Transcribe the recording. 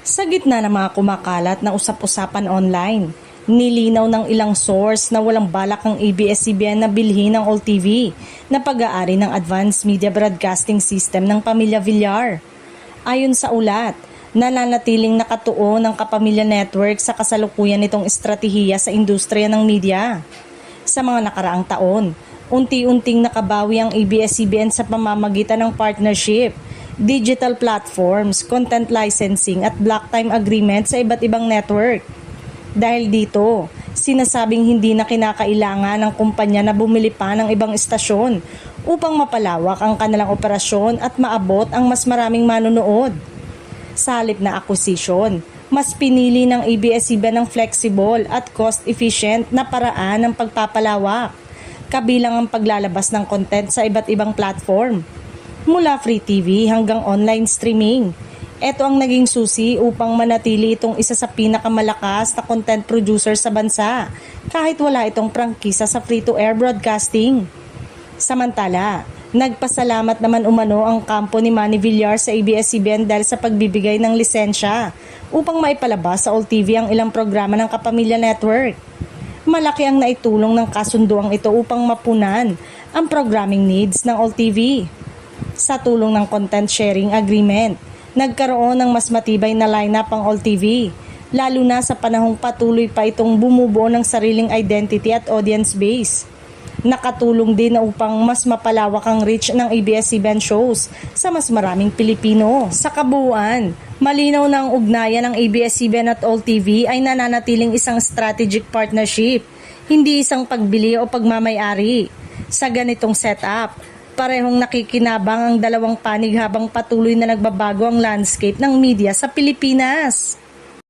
Sa gitna ng mga kumakalat na usap-usapan online, nilinaw ng ilang source na walang balak ang ABS-CBN na bilhin ng All TV na pag-aari ng Advanced Media Broadcasting System ng Pamilya Villar. Ayon sa ulat, nananatiling nakatuon ng Kapamilya Network sa kasalukuyan nitong estratehiya sa industriya ng media. Sa mga nakaraang taon, unti-unting nakabawi ang ABS-CBN sa pamamagitan ng partnership, digital platforms, content licensing at block time agreement sa iba't ibang network. Dahil dito, sinasabing hindi na kinakailangan ng kumpanya na bumili pa ng ibang istasyon upang mapalawak ang kanilang operasyon at maabot ang mas maraming manonood. Sa halip na acquisition, mas pinili ng ABS-CBN ng flexible at cost-efficient na paraan ng pagpapalawak, kabilang ang paglalabas ng content sa iba't ibang platform, mula free TV hanggang online streaming. Ito ang naging susi upang manatili itong isa sa pinakamalakas na content producer sa bansa, kahit wala itong prangkisa sa free-to-air broadcasting. Samantala, nagpasalamat naman umano ang kampo ni Manny Villar sa ABS-CBN dahil sa pagbibigay ng lisensya upang maipalabas sa All TV ang ilang programa ng Kapamilya Network. Malaki ang naitulong ng kasunduang ito upang mapunan ang programming needs ng All TV. Sa tulong ng content sharing agreement, nagkaroon ng mas matibay na lineup ang All TV, lalo na sa panahong patuloy pa itong bumubuo ng sariling identity at audience base. Nakatulong din na upang mas mapalawak ang reach ng ABS-CBN shows sa mas maraming Pilipino. Sa kabuuan, malinaw na ang ugnayan ng ABS-CBN at All TV ay nananatiling isang strategic partnership, hindi isang pagbili o pagmamayari. Sa ganitong setup, parehong nakikinabang ang dalawang panig habang patuloy na nagbabago ang landscape ng media sa Pilipinas.